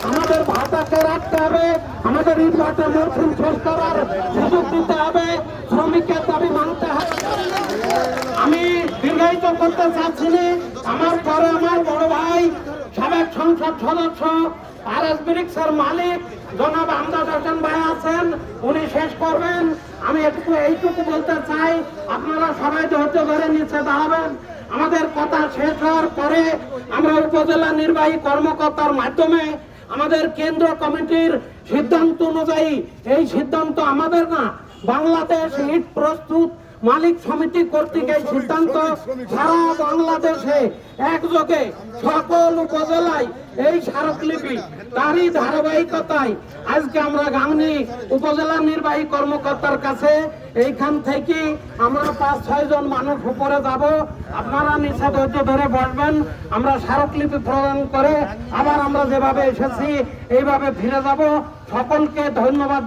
আমাদের ভাতাকে রাখতে হবে, আমাদের ইট ভাটা মরশুম শেষ করার সুযোগ দিতে হবে, শ্রমিকের দাবি মানতে হবে। আমি দীর্ঘায়িত করতে চাচ্ছি না, আমার পরে আমার বড় ভাই সাবেক সংসদ সদস্য RS ব্রিক্সের মালিক জনাব আমজাদ হোসেন ভাই আছেন, উনি শেষ করবেন। আমি এইটুকু বলতে চাই, আপনারা সবাই ধৈর্য ধরে নিচে দাঁড়াবেন। আমাদের কথা শেষ হওয়ার পরে আমরা উপজেলা নির্বাহী কর্মকর্তার মাধ্যমে আমাদের কেন্দ্র কমিটির সিদ্ধান্ত অনুযায়ী, এই সিদ্ধান্ত আমাদের না, বাংলাদেশ ইট প্রস্তুত মালিক সমিতি কর্তৃক এই সিদ্ধান্ত সারা বাংলাদেশে একযোগে সকল উপজেলায় এই স্মারকলিপি, তারই ধারাবাহিকতায় আজকে আমরা গাংনী উপজেলা নির্বাহী কর্মকর্তার কাছে এইখান থেকে আমরা 5-6 জন মানুষ উপরে যাব। আপনারা নিচে ধৈর্য ধরে বসবেন, আমরা স্মারকলিপি প্রদান করে আবার আমরা যেভাবে এসেছি এইভাবে ফিরে যাব। সকলকে ধন্যবাদ।